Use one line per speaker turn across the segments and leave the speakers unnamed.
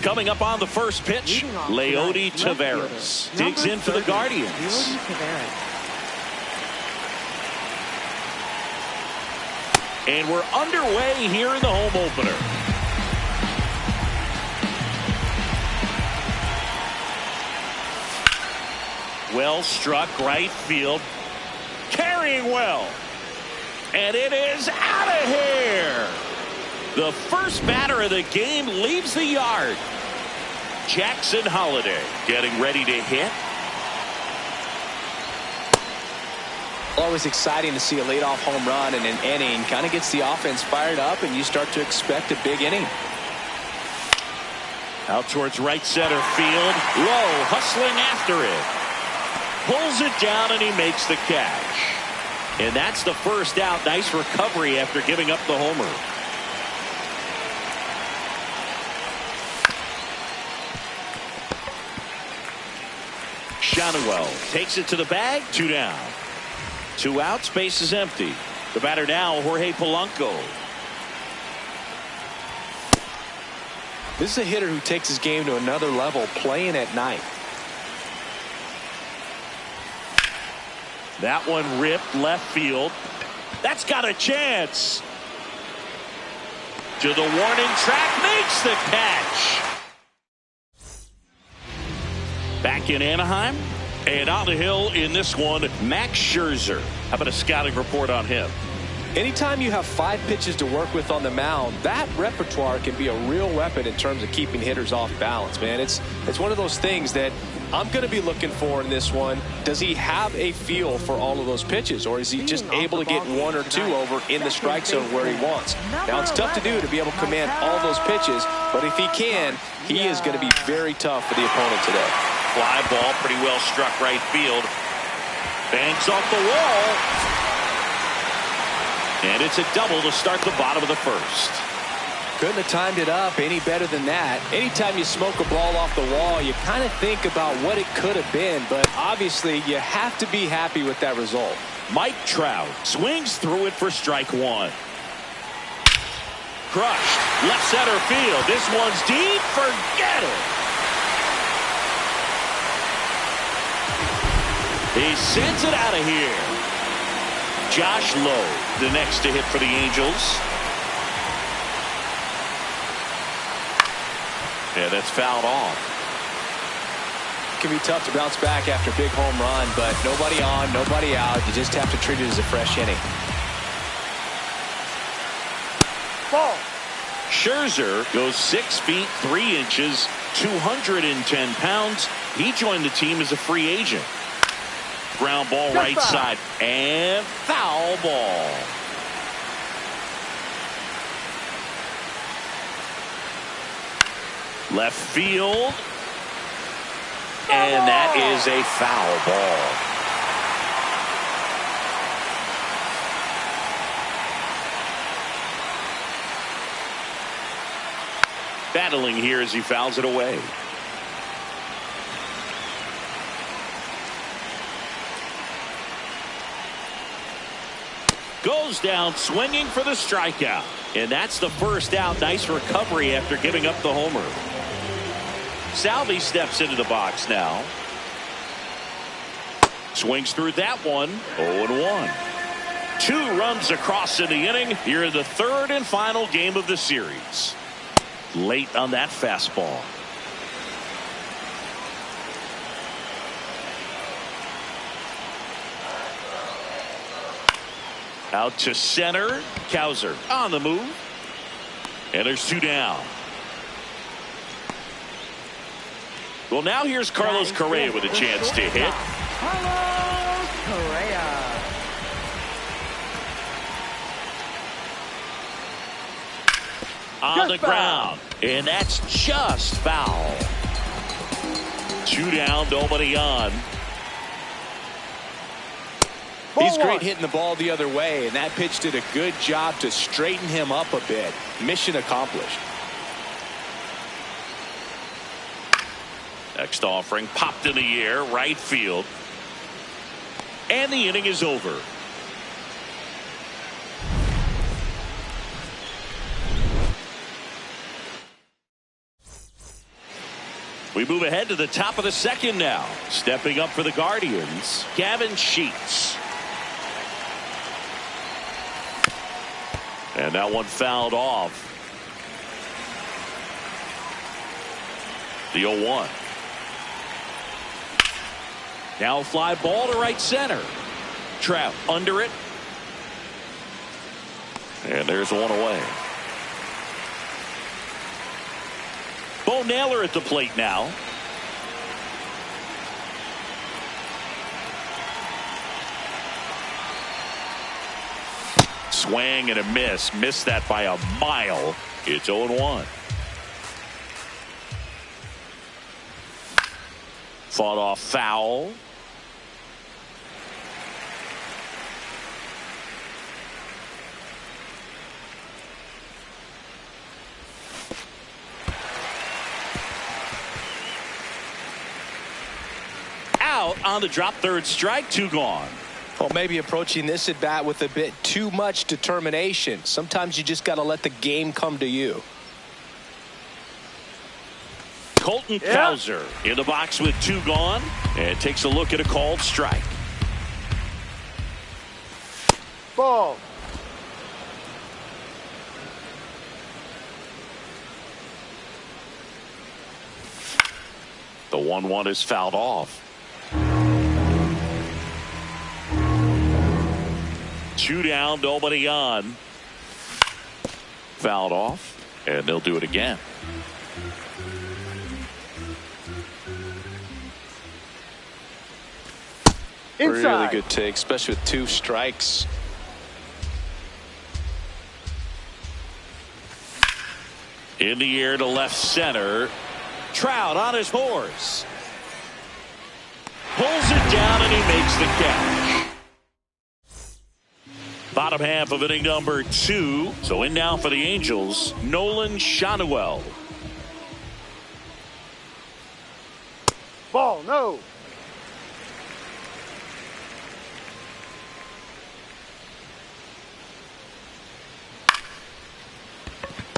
Coming up on the first pitch, Leody Taveras digs in for the Guardians. And we're underway here in the home opener. Well struck right field. Carrying well. And it is out of here. The first batter of the game leaves the yard. Jackson Holliday getting ready to hit.
Always exciting to see a leadoff home run in an inning. Kind of gets the offense fired up, and you start to expect a big inning.
Out towards right center field. Low, hustling after it. Pulls it down, and he makes the catch. And that's the first out. Nice recovery after giving up the homer. Shanuel takes it to the bag. 2 down. 2 outs. Base is empty. The batter now, Jorge Polanco.
This is a hitter who takes his game to another level, playing at night.
That one ripped left field. That's got a chance. To the warning track, makes the catch. Back in Anaheim, and on the hill in this one, Max Scherzer. How about a scouting report on him?
Anytime you have 5 pitches to work with on the mound, that repertoire can be a real weapon in terms of keeping hitters off balance, man. It's one of those things that I'm going to be looking for in this one. Does he have a feel for all of those pitches, or is he just able to get 1 or 2 over in the strike zone where he wants? Now, it's tough to do to be able to command all those pitches, but if he can, he is going to be very tough for the opponent today.
Fly ball, pretty well struck right field. Banks off the wall. And it's a double to start the bottom of the first.
Couldn't have timed it up any better than that. Anytime you smoke a ball off the wall, you kind of think about what it could have been, but obviously you have to be happy with that result.
Mike Trout swings through it for strike 1. Crushed. Left center field. This one's deep. Forget it. He sends it out of here. Josh Lowe, the next to hit for the Angels. Yeah, that's fouled off.
It can be tough to bounce back after a big home run, but nobody on, nobody out. You just have to treat it as a fresh inning.
Ball. Scherzer goes 6 feet 3 inches, 210 pounds. He joined the team as a free agent. Ground ball right side and foul ball. Left field. And that is a foul ball. Battling here as he fouls it away. Goes down swinging for the strikeout. And that's the first out. Nice recovery after giving up the homer. Salvi steps into the box now. Swings through that one. 0-1. 2 runs across in the inning. Here in the third and final game of the series. Late on that fastball. Out to center. Cowser on the move. And there's 2 down. Well, now here's Carlos Correa with a chance to hit.
Carlos Correa.
On the ground. And that's just foul. 2 down, nobody on.
He's great hitting the ball the other way, and that pitch did a good job to straighten him up a bit. Mission accomplished.
Next offering popped in the air, right field. And the inning is over. We move ahead to the top of the second now. Stepping up for the Guardians, Gavin Sheets. And that one fouled off. The 0-1. Now fly ball to right center. Trout under it. And there's one away. Bo Naylor at the plate now. Swing and a miss. Missed that by a mile. It's 0-1. Fought off foul. Out on the drop, third strike, 2 gone.
Well, maybe approaching this at bat with a bit too much determination. Sometimes you just got to let the game come to you.
Colton Cowser in the box with 2 gone and takes a look at a called strike.
Ball.
The 1-1 is fouled off. 2 down, nobody on. Fouled off, and they'll do it again.
Inside.
Really good take, especially with 2 strikes.
In the air to left center. Trout on his horse. Pulls it down and he makes the catch. Bottom half of inning number 2. So in now for the Angels, Nolan Shanuel.
Ball, no.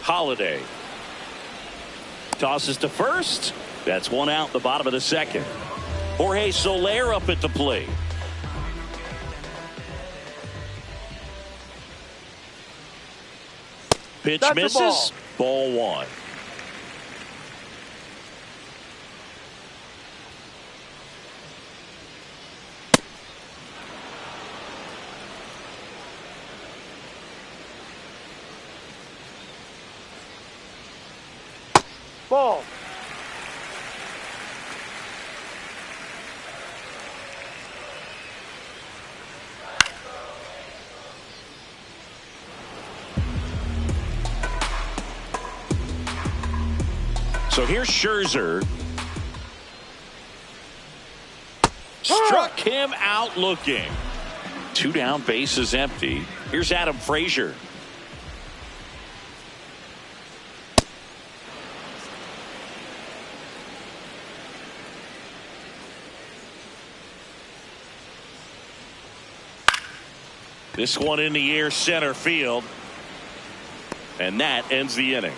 Holiday tosses to first. That's 1 out, the bottom of the second. Jorge Soler up at the plate. Pitch
That's
misses. Ball 1.
Ball.
So here's Scherzer. Struck him out looking. 2 down, base is empty. Here's Adam Frazier. This one in the air, center field. And that ends the inning.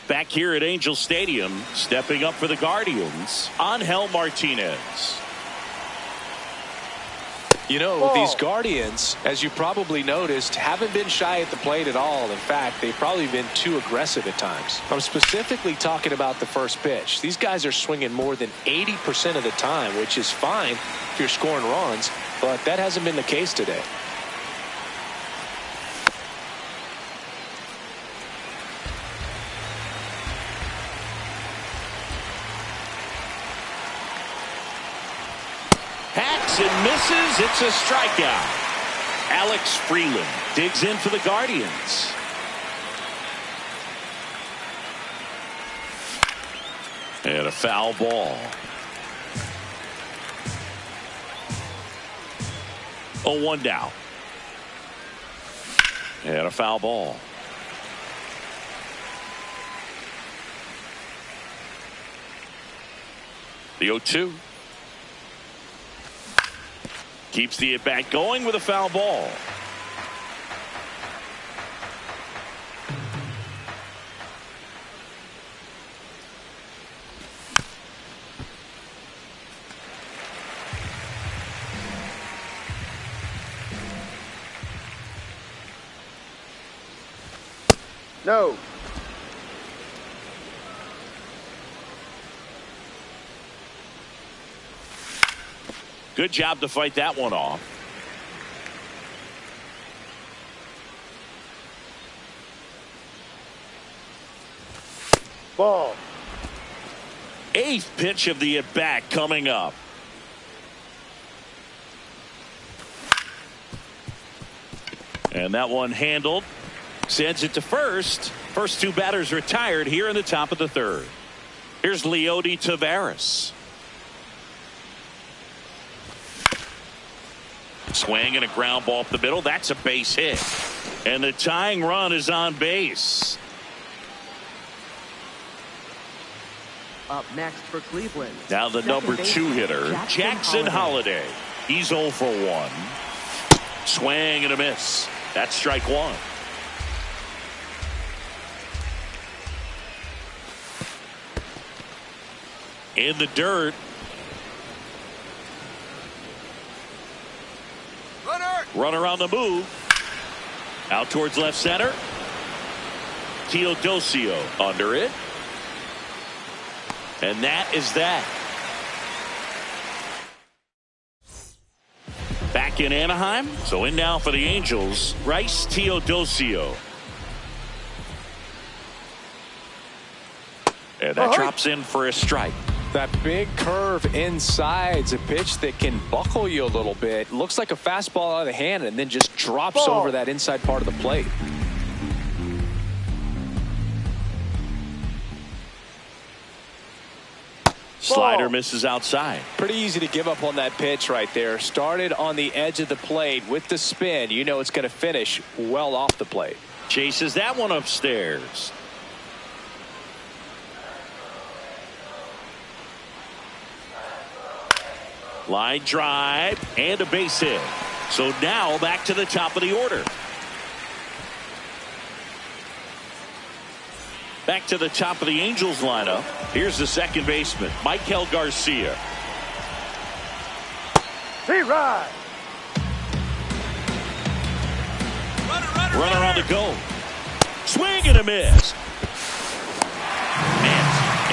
Back here at Angel Stadium, stepping up for the Guardians, Angel Martinez.
You know, these Guardians, as you probably noticed, haven't been shy at the plate at all. In fact, they've probably been too aggressive at times. I'm specifically talking about the first pitch. These guys are swinging more than 80% of the time, which is fine if you're scoring runs, but that hasn't been the case today.
And misses. It's a strikeout. Alex Freeland digs in for the Guardians. And a foul ball. 0-1 down. And a foul ball. The 0-2. Keeps the at-bat going with a foul ball.
No.
Good job to fight that one off.
Ball.
Eighth pitch of the at-bat coming up. And that one handled. Sends it to first. First two batters retired here in the top of the third. Here's Leody Taveras. Swing and a ground ball up the middle. That's a base hit. And the tying run is on base.
Up next for Cleveland.
Now the number 2 hitter, Jackson Holliday. He's 0 for 1. Swing and a miss. That's strike one. In the dirt. Runner on the move. Out towards left center. Teodosio under it. And that is that. Back in Anaheim. So in now for the Angels, Bryce Teodosio. And that drops in for a strike.
That big curve inside's a pitch that can buckle you a little bit. Looks like a fastball out of the hand and then just drops over that inside part of the plate.
Slider misses outside.
Pretty easy to give up on that pitch right there. Started on the edge of the plate with the spin. You know it's going to finish well off the plate.
Chases that one upstairs. Line drive and a base hit. So now back to the top of the order. Back to the top of the Angels lineup. Here's the second baseman, Michael Garcia.
He ride.
Runner on the go. Swing and a miss.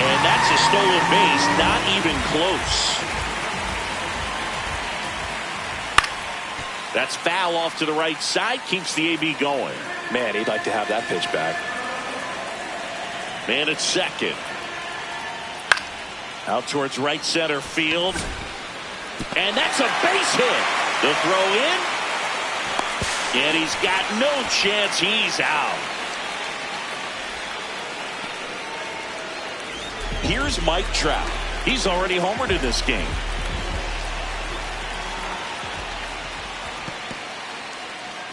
And that's a stolen base, not even close. That's foul off to the right side, keeps the AB going.
Man, he'd like to have that pitch back.
Man at second. Out towards right center field. And that's a base hit. The throw in. And he's got no chance. He's out. Here's Mike Trout. He's already homered in this game.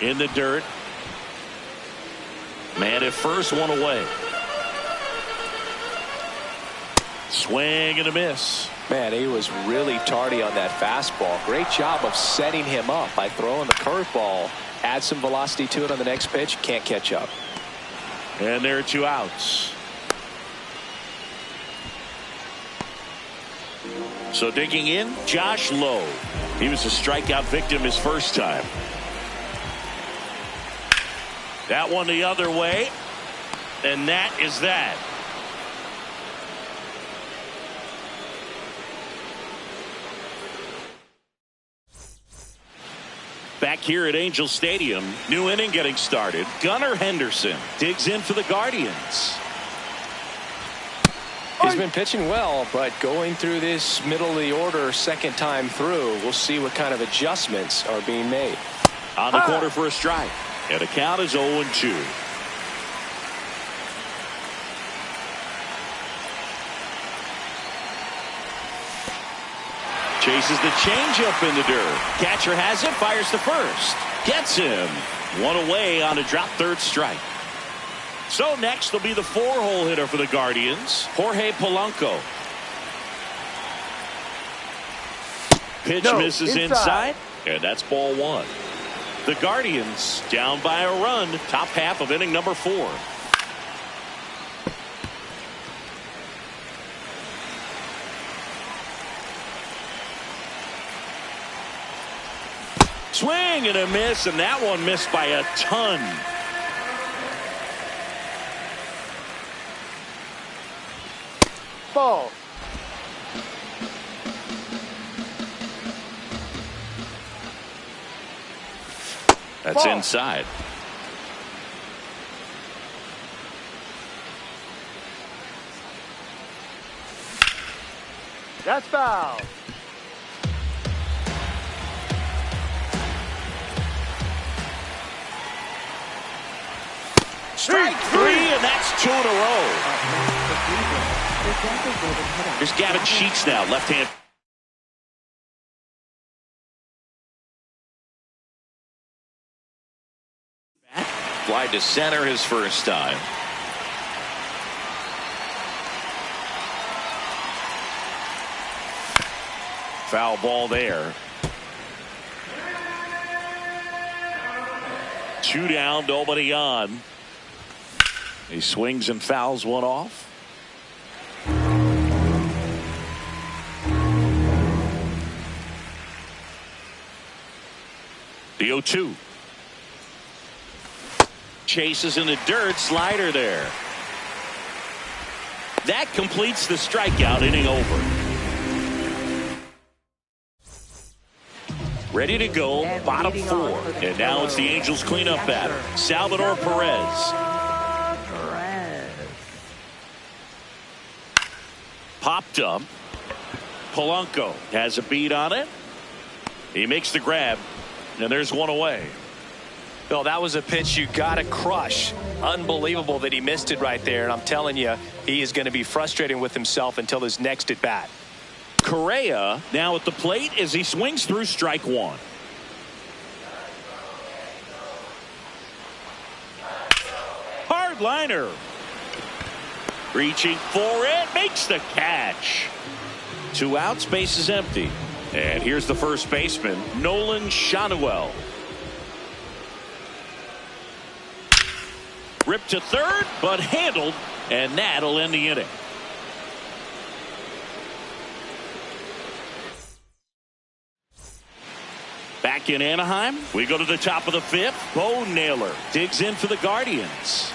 In the dirt. Man at first, one away. Swing and a miss.
Man, he was really tardy on that fastball. Great job of setting him up by throwing the curveball. Add some velocity to it on the next pitch. Can't catch up.
And there are two outs. So digging in, Josh Lowe. He was a strikeout victim his first time. That one the other way. And that is that. Back here at Angel Stadium, new inning getting started. Gunnar Henderson digs in for the Guardians.
He's been pitching well, but going through this middle of the order second time through, we'll see what kind of adjustments are being made.
On the corner for a strike. And the count is 0-2. Chases the changeup in the dirt. Catcher has it, fires to first. Gets him. One away on a drop third strike. So next will be the 4-hole hitter for the Guardians, Jorge Polanco. Pitch misses inside, and that's ball one. The Guardians down by a run, top half of inning number 4. Swing and a miss, and that one missed by a ton.
Ball.
That's
Ball.
inside.
That's foul.
Strike three, and that's 2 in a row. Here's Gavin Sheets now, left hand. Fly to center his first time. Foul ball there. 2 down, nobody on. He swings and fouls one off. The 0-2. Chases in the dirt, slider there. That completes the strikeout, inning over. Ready to go,
And
bottom
leading
4.
on for the
And now it's the Angels cleanup batter, Salvador Perez. Popped up. Polanco has a beat on it. He makes the grab, and there's one away.
Bill, that was a pitch you got to crush. Unbelievable that he missed it right there. And I'm telling you, he is going to be frustrating with himself until his next at bat.
Correa now at the plate as he swings through strike 1. Hard liner. Reaching for it, makes the catch. 2 outs, base is empty. And here's the first baseman, Nolan Shanuel. Ripped to third, but handled, and that'll end the inning. Back in Anaheim, we go to the top of the 5th. Bo Naylor digs in for the Guardians.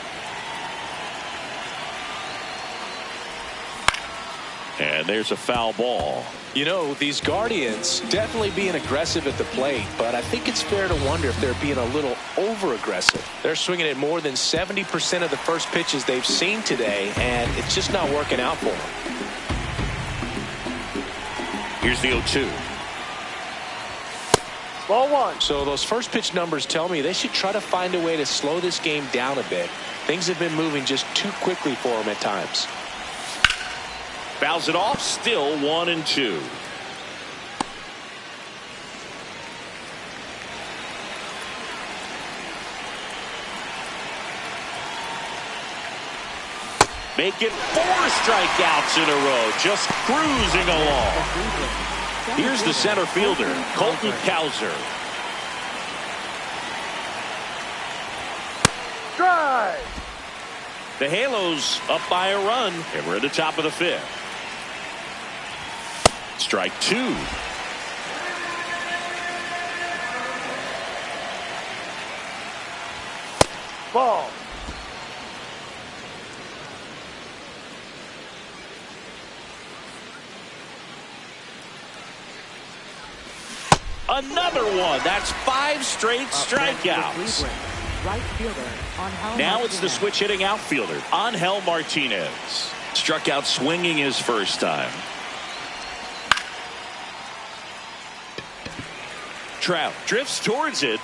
And there's a foul ball.
You know, these Guardians definitely being aggressive at the plate, but I think it's fair to wonder if they're being a little over-aggressive. They're swinging at more than 70% of the first pitches they've seen today, and it's just not working out for them.
Here's the 0-2.
Ball 1.
So those first pitch numbers tell me they should try to find a way to slow this game down a bit. Things have been moving just too quickly for them at times.
Fouls it off, still 1-2. Making 4 strikeouts in a row, just cruising along. Here's the center fielder, Colton Cowser.
Drive.
The Halos up by a run, and we're at the top of the 5th. Strike 2.
Ball.
Another one. That's 5 straight strikeouts.
Right fielder, Angel
Now it's the
Martinez.
switch hitting outfielder, Angel Martinez. Struck out swinging his first time. Trout drifts towards it.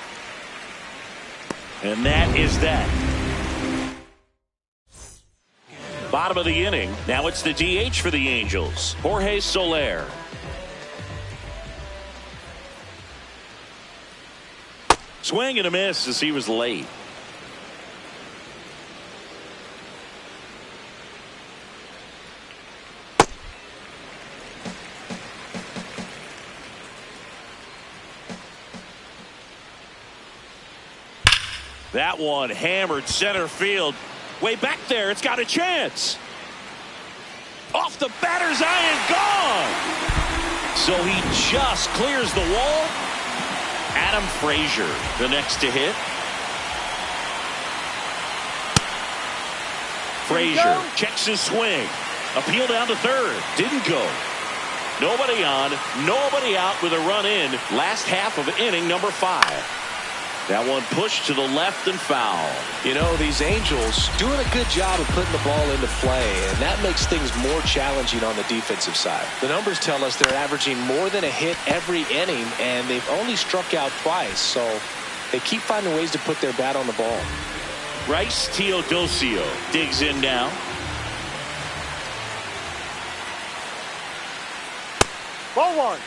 And that is that. Bottom of the inning. Now it's the DH for the Angels, Jorge Soler. Swing and a miss as he was late. That one hammered center field. Way back there, it's got a chance. Off the batter's eye and gone. So he just clears the wall. Adam Frazier, the next to hit. Frazier checks his swing. Appeal down to third. Didn't go. Nobody on, nobody out with a run in. Last half of inning number 5. That one pushed to the left and foul.
You know, these Angels doing a good job of putting the ball into play, and that makes things more challenging on the defensive side. The numbers tell us they're averaging more than a hit every inning, and they've only struck out twice, so they keep finding ways to put their bat on the ball.
Bryce Teodosio digs in now.
Ball 1.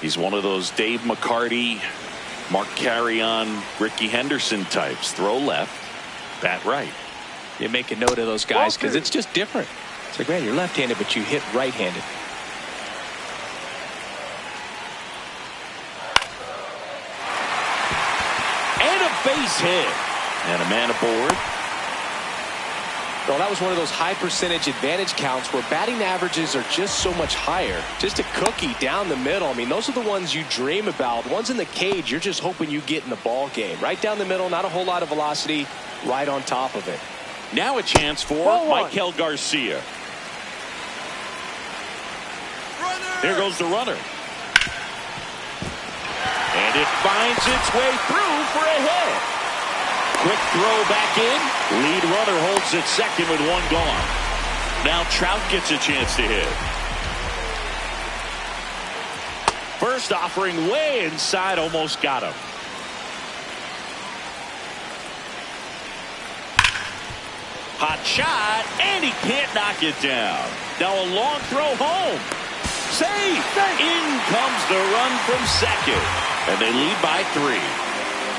He's one of those Dave McCarty, Mark Carrion, Ricky Henderson types. Throw left, bat right.
You make a note of those guys because it's just different. It's like, man, you're left-handed, but you hit right-handed.
And a base hit. And a man aboard.
Well, that was one of those high percentage advantage counts where batting averages are just so much higher. Just a cookie down the middle. I mean, those are the ones you dream about. Ones in the cage, you're just hoping you get in the ball game. Right down the middle, not a whole lot of velocity, right on top of it.
Now a chance for Michael Garcia. There goes the runner. And it finds its way through for a hit. Quick throw back in. Lead runner holds at second with one gone. Now Trout gets a chance to hit. First offering way inside, almost got him. Hot shot, and he can't knock it down. Now a long throw home. Safe. In comes the run from second. And they lead by 3.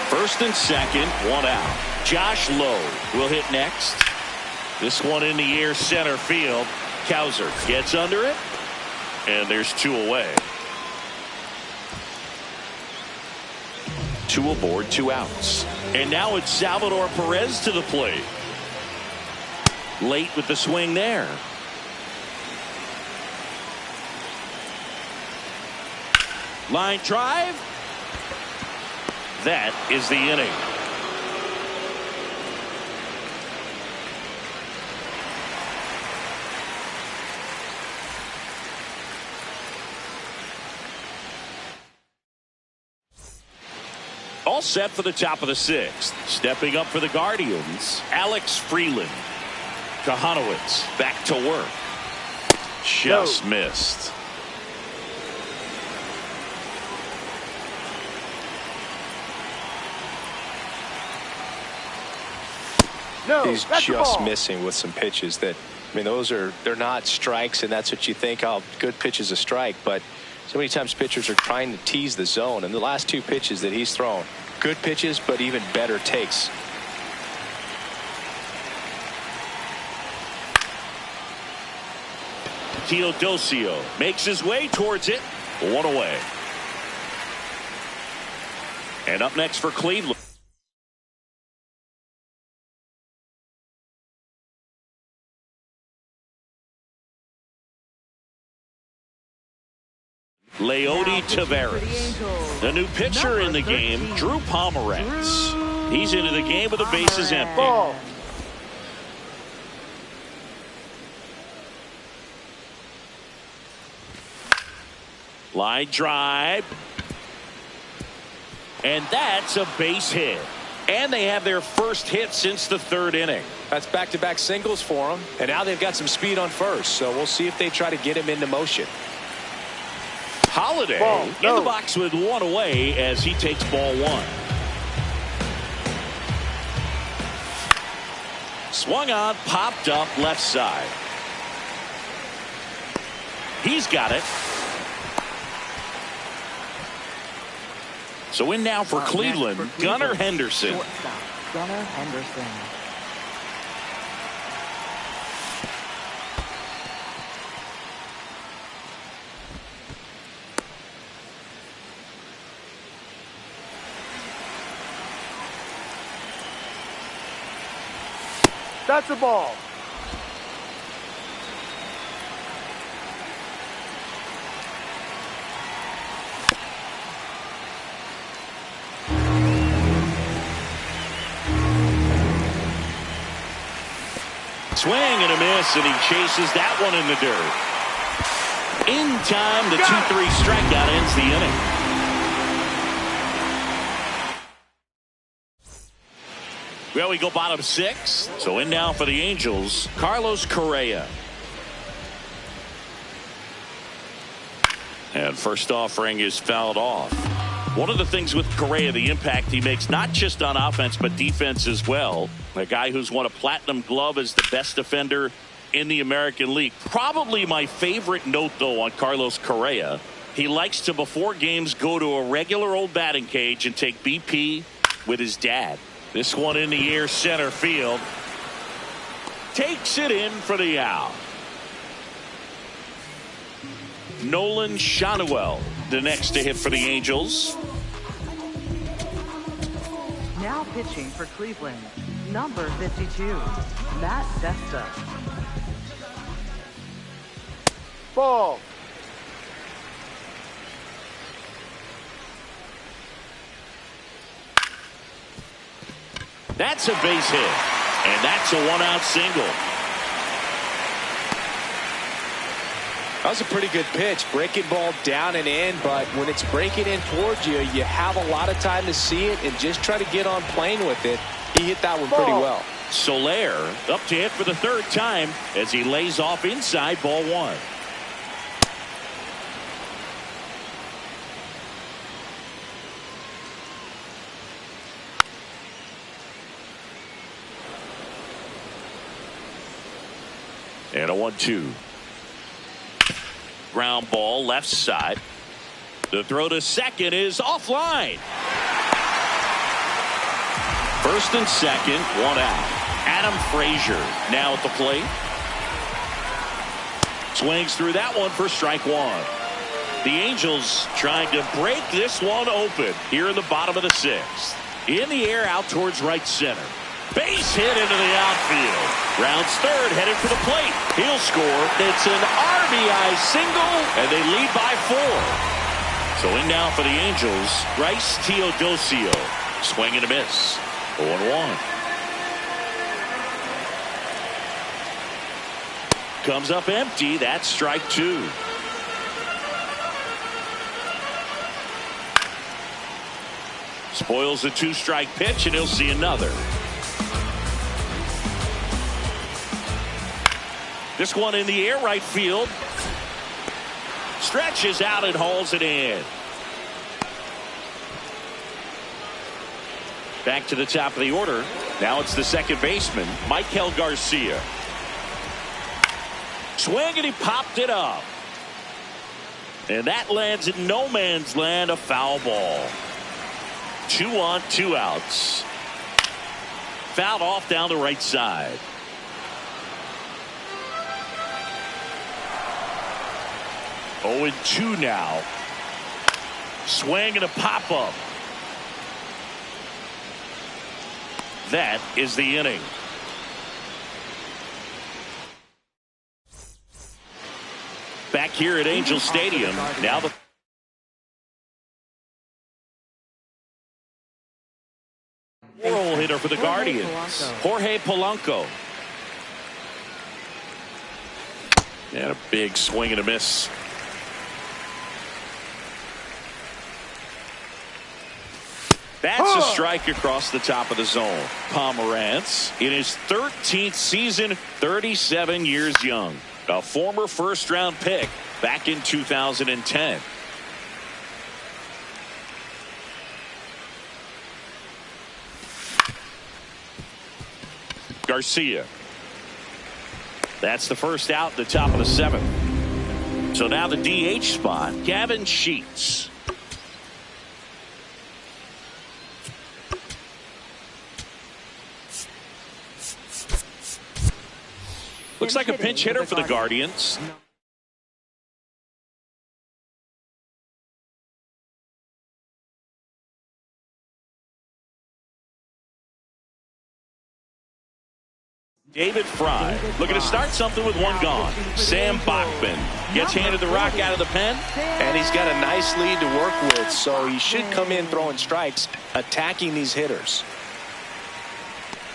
First and second, one out. Josh Lowe will hit next. This one in the air center field. Kowser gets under it. And there's 2 away. 2 aboard, 2 outs. And now it's Salvador Perez to the plate. Late with the swing there. Line drive. That is the inning. All set for the top of the 6th. Stepping up for the Guardians, Alex Freeland. Kahanowitz back to work. Just missed.
He's just missing with some pitches that, I mean, they're not strikes, and that's what you think, oh, good pitch is a strike, but so many times pitchers are trying to tease the zone, and the last 2 pitches that he's thrown, good pitches, but even better takes.
Teodosio makes his way towards it. 1 away. And up next for Cleveland. Leody Taveras. The new pitcher in the game, Drew Pomeranz. He's into the game with the bases empty.
Ball.
Line drive. And that's a base hit. And they have their first hit since the 3rd inning.
That's back-to-back singles for them. And now they've got some speed on first. So we'll see if they try to get him into motion.
Holiday in the box with 1 away as he takes ball 1. Swung on, popped up left side. He's got it. So in now for Cleveland, Gunnar Henderson.
Shortstop, Gunnar Henderson.
That's a ball.
Swing and a miss, and he chases that one in the dirt. In time, the 2-3 strikeout ends the inning. Well, we go bottom 6. So in now for the Angels, Carlos Correa. And first offering is fouled off. One of the things with Correa, the impact he makes, not just on offense, but defense as well. A guy who's won a platinum glove as the best defender in the American League. Probably my favorite note, though, on Carlos Correa. He likes to, before games, go to a regular old batting cage and take BP with his dad. This one in the air, center field. Takes it in for the out. Nolan Schanuel, the next to hit for the Angels.
Now pitching for Cleveland, number 52, Matt Vesta.
Ball.
That's a base hit, and that's a one-out single.
That was a pretty good pitch. Breaking ball down and in, but when it's breaking in towards you, you have a lot of time to see it and just try to get on plane with it. He hit that one pretty well.
Soler up to hit for the third time as he lays off inside, ball 1. And a 1-2. Ground ball left side. The throw to second is offline. First and second, one out. Adam Frazier now at the plate. Swings through that one for strike 1. The Angels trying to break this one open here in the bottom of the 6th. In the air out towards right center. Base hit into the outfield. Rounds third, headed for the plate. He'll score. It's an RBI single, and they lead by 4. So in now for the Angels, Bryce Teodosio. Swing and a miss. 0-1. Comes up empty. That's strike 2. Spoils a 2-strike pitch, and he'll see another. This one in the air, right field. Stretches out and hauls it in. Back to the top of the order. Now it's the second baseman, Michael Garcia. Swing, and he popped it up. And that lands in no man's land, a foul ball. 2 on, 2 outs. Fouled off down the right side. 0-2 now. Swing and a pop-up. That is the inning. Back here at Angel Stadium. Now the four-hole hitter for the Guardians, Jorge Polanco. And a big swing and a miss. That's a strike across the top of the zone. Pomerantz in his 13th season, 37 years young. A former first-round pick back in 2010. Garcia. That's the first out at the top of the 7th. So now the DH spot, Gavin Sheets. Looks like a pinch hitter for the Guardians. David Fry looking to start something with one gone. Sam Bachman gets handed the rock out of the pen.
And he's got a nice lead to work with, so he should come in throwing strikes, attacking these hitters.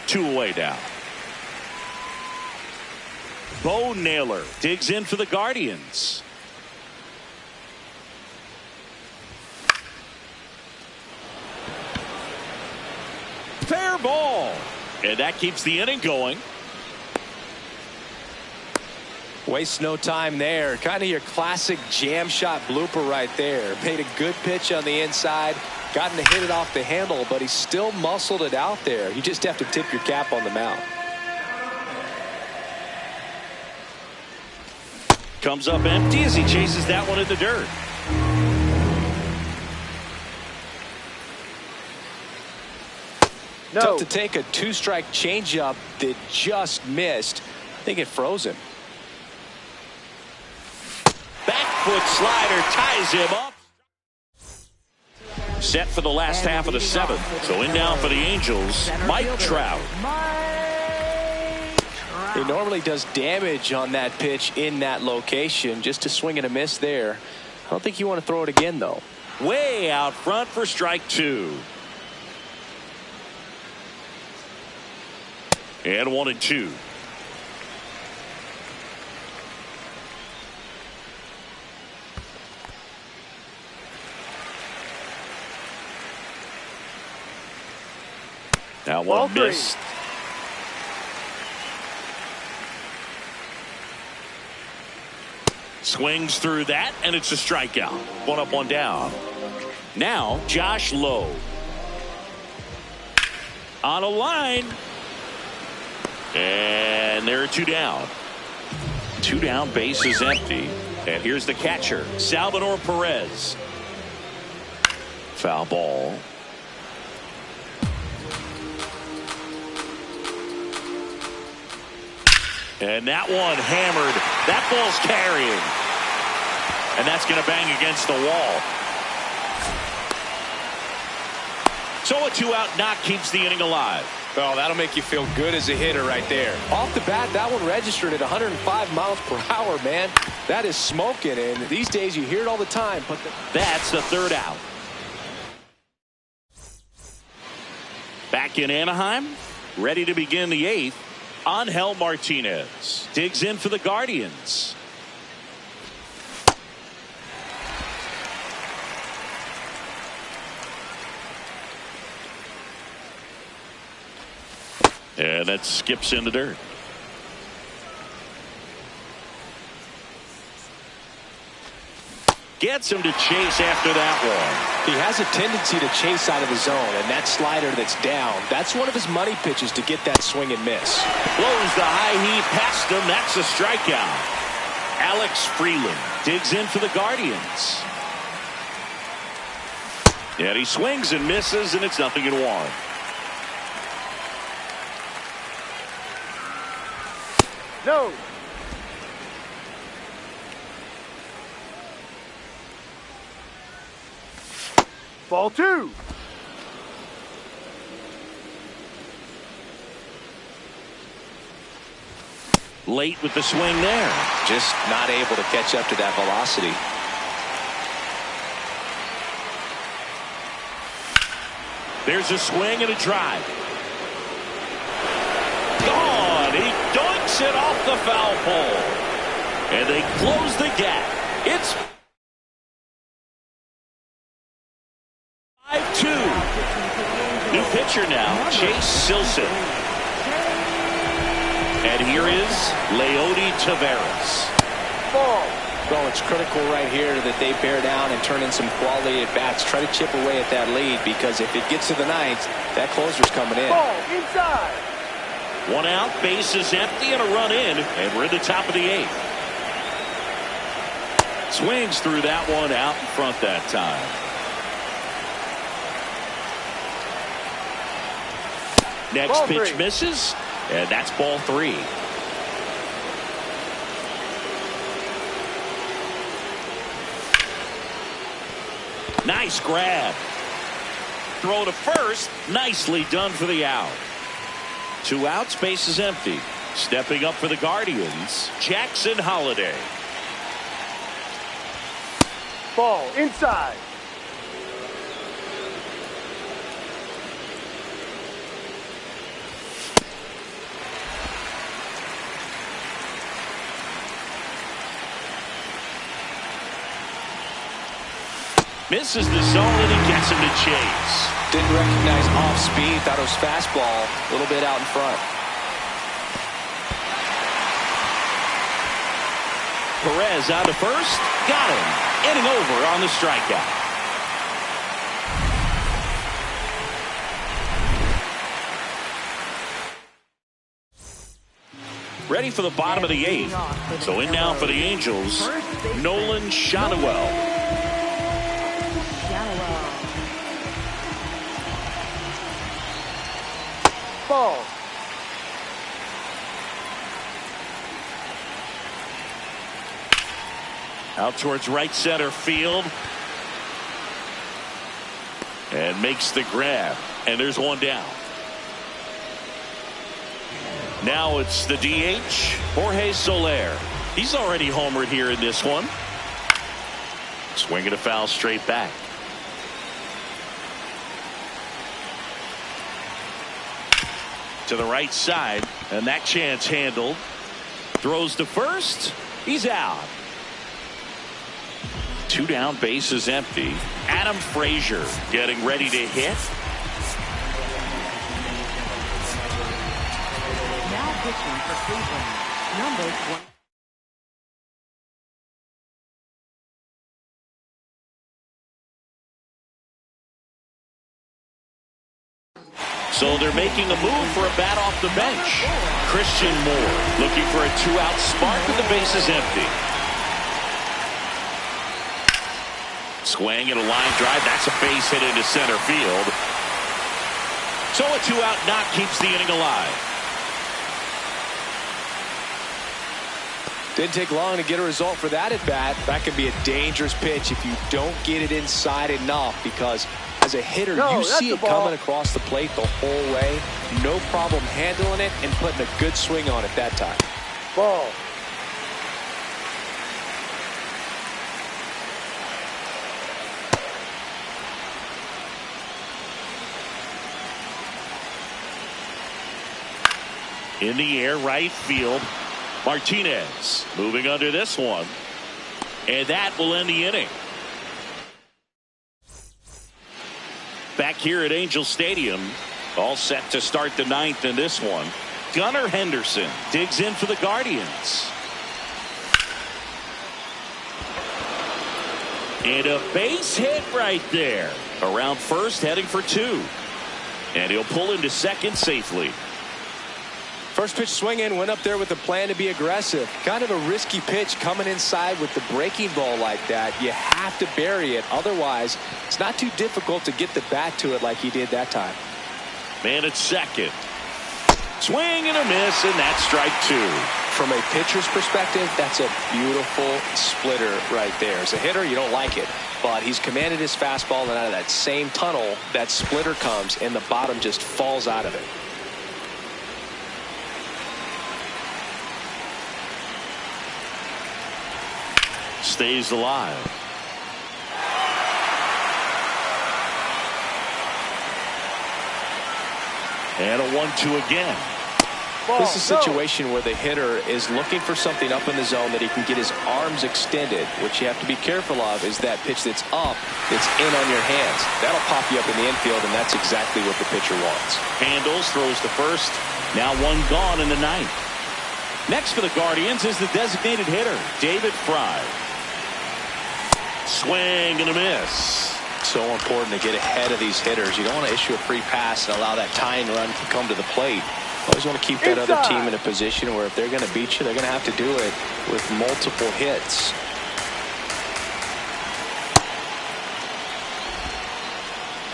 2 away now. Bo Naylor digs in for the Guardians. Fair ball. And that keeps the inning going.
Waste no time there. Kind of your classic jam shot blooper right there. Made a good pitch on the inside. Gotten to hit it off the handle, but he still muscled it out there. You just have to tip your cap on the mound.
Comes up empty as he chases that one in the dirt.
No.
Tough to take a two-strike changeup that just missed. I think it froze him.
Back foot slider ties him up. Set for the last half of the seventh. So in now for the Angels, Mike Trout.
He normally does damage on that pitch in that location. Just a swing and a miss there. I don't think you want to throw it again, though.
Way out front for strike two. And 1-2. That one missed. Swings through that, and it's a strikeout. One up, one down. Now, Josh Lowe. On a line. And there are two down. Two down, base is empty. And here's the catcher, Salvador Perez. Foul ball. And that one hammered. That ball's carrying. And that's going to bang against the wall. So a two-out knock keeps the inning alive.
Oh, that'll make you feel good as a hitter right there. Off the bat, that one registered at 105 miles per hour, man. That is smoking, and these days you hear it all the time. But
that's the third out. Back in Anaheim, ready to begin the eighth. Angel Martinez digs in for the Guardians. And that skips in the dirt. Gets him to chase after that one.
He has a tendency to chase out of the zone, and that slider that's down, that's one of his money pitches to get that swing and miss.
Blows the high heat past him. That's a strikeout. Alex Freeland digs in for the Guardians. And he swings and misses, and it's 0-1.
No. Ball two.
Late with the swing there.
Just not able to catch up to that velocity.
There's a swing and a drive. Gone. He doinks it off the foul pole. And they close the gap. It's 5-2. New pitcher now, Chase Silson. And here is Leody Taveras.
Ball.
Well, it's critical right here that they bear down and turn in some quality at bats. Try to chip away at that lead, because if it gets to the ninth, that closer's coming in.
Ball inside.
One out, base is empty, and a run in, and we're at the top of the eighth. Swings through that one out in front that time. Next
Ball
pitch
three.
misses, and that's ball three. Nice grab. Throw to first. Nicely done for the out. Two outs, base is empty. Stepping up for the Guardians, Jackson Holliday.
Ball inside.
Misses the zone, and he gets him to chase.
Didn't recognize off speed. Thought it was fastball. A little bit out in front.
Perez out to first. Got him. Inning over on the strikeout. Ready for the bottom of the eighth. So in now for the Angels, Nolan Shadowell.
Ball.
Out towards right center field. And makes the grab. And there's one down. Now it's the DH, Jorge Soler. He's already homered here in this one. Swinging a foul straight back. To the right side, and that chance handled. Throws to first. He's out. Two down, bases empty. Adam Frazier getting ready to hit.
Pitching for Cleveland, number 1.
So they're making a move for a bat off the bench. Christian Moore looking for a 2-out spark with the bases empty. Swing and a line drive. That's a base hit into center field. So a 2-out knock keeps the inning alive.
Didn't take long to get a result for that at bat. That could be a dangerous pitch if you don't get it inside enough, because as a hitter, you see it coming across the plate the whole way. No problem handling it and putting a good swing on it that time.
Ball.
In the air, right field. Martinez moving under this one. And that will end the inning. Back here at Angel Stadium, all set to start the ninth in this one. Gunnar Henderson digs in for the Guardians. And a base hit right there. Around first, heading for two. And he'll pull into second safely.
First pitch swing in, went up there with a plan to be aggressive. Kind of a risky pitch coming inside with the breaking ball like that. You have to bury it. Otherwise, it's not too difficult to get the bat to it like he did that time.
Man at second. Swing and a miss, and that's strike two.
From a pitcher's perspective, that's a beautiful splitter right there. As a hitter, you don't like it. But he's commanded his fastball, and out of that same tunnel, that splitter comes, and the bottom just falls out of it.
Stays alive. And a 1-2 again.
This is a situation where the hitter is looking for something up in the zone that he can get his arms extended. What you have to be careful of is that pitch that's up, that's in on your hands. That'll pop you up in the infield, and that's exactly what the pitcher wants.
Handles, throws to first. Now one gone in the ninth. Next for the Guardians is the designated hitter, David Fry. Swing and a miss.
So important to get ahead of these hitters. You don't want to issue a free pass and allow that tying run to come to the plate. Always want to keep that other team in a position where if they're going to beat you, they're going to have to do it with multiple hits.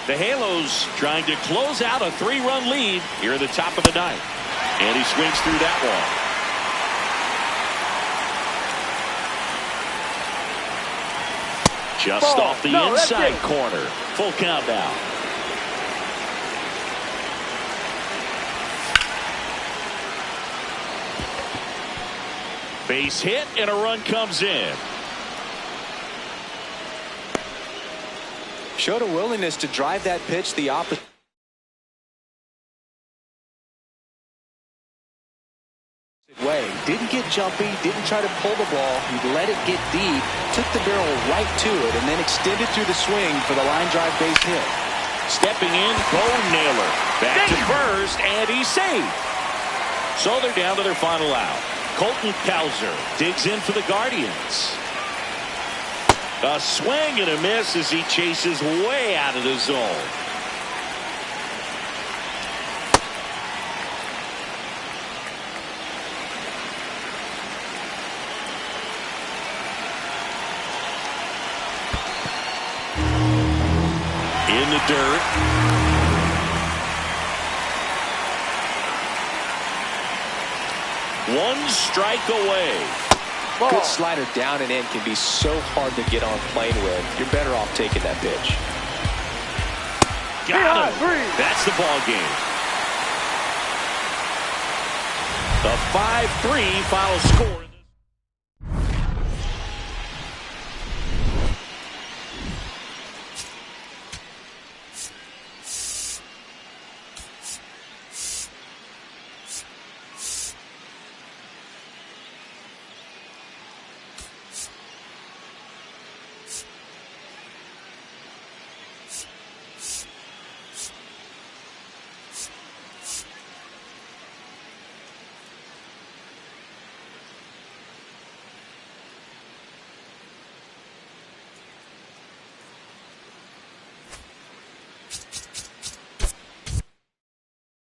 The Halos trying to close out a 3-run lead here at the top of the ninth. And he swings through that one. Just off the inside corner. Full count now. Base hit and a run comes in.
Showed a willingness to drive that pitch the opposite. Way. Didn't get jumpy, didn't try to pull the ball. He let it get deep, took the barrel right to it, and then extended through the swing for the line drive base hit.
Stepping in, Bone Naylor. Back to first, and he's saved. So they're down to their final out. Colton Cowser digs in for the Guardians. A swing and a miss as he chases way out of the zone. In the dirt. One strike away.
Ball.
Good slider down and in can be so hard to get on plane with. You're better off taking that pitch.
Got him. That's the ball game. The 5-3 final score.